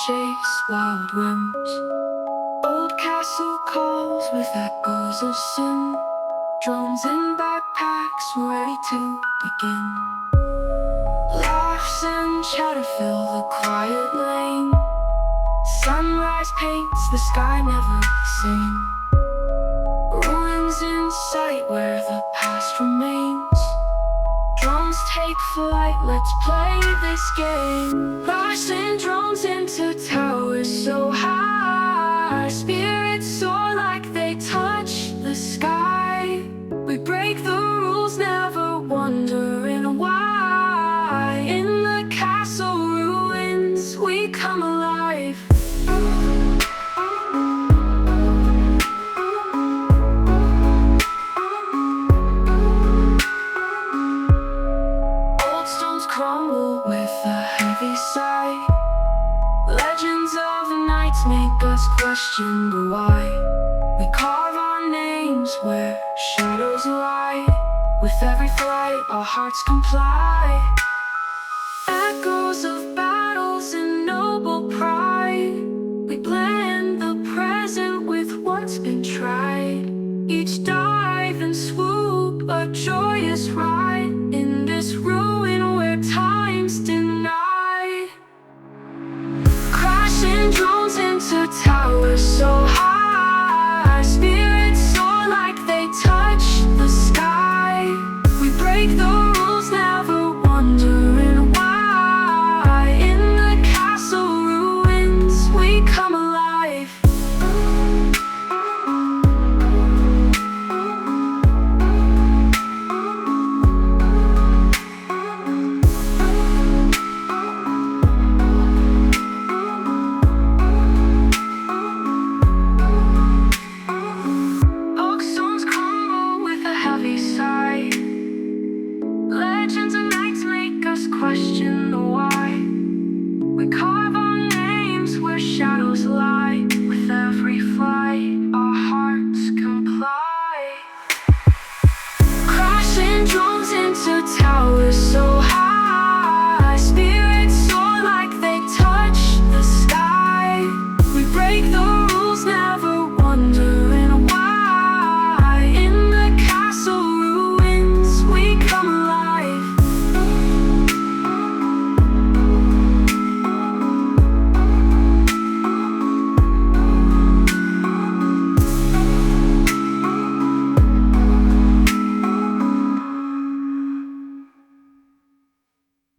chase wild whims. Old castle calls with echoes of sin. Drones in backpacks ready to begin. Laughs and chatter fill the quiet lane. Sunrise paints the sky never the same. Ruins in sight where the past remains. Drones take flight, let's play this game. Blasting drones into towers so high. Spirits soar like they touch the sky. We break the rules, never wondering why. In the castle ruins, we come alive. Old stones crumble with a heavy sigh. Legends of the nights make us question the why. We carve our names where shadows lie. With every flight, our hearts comply.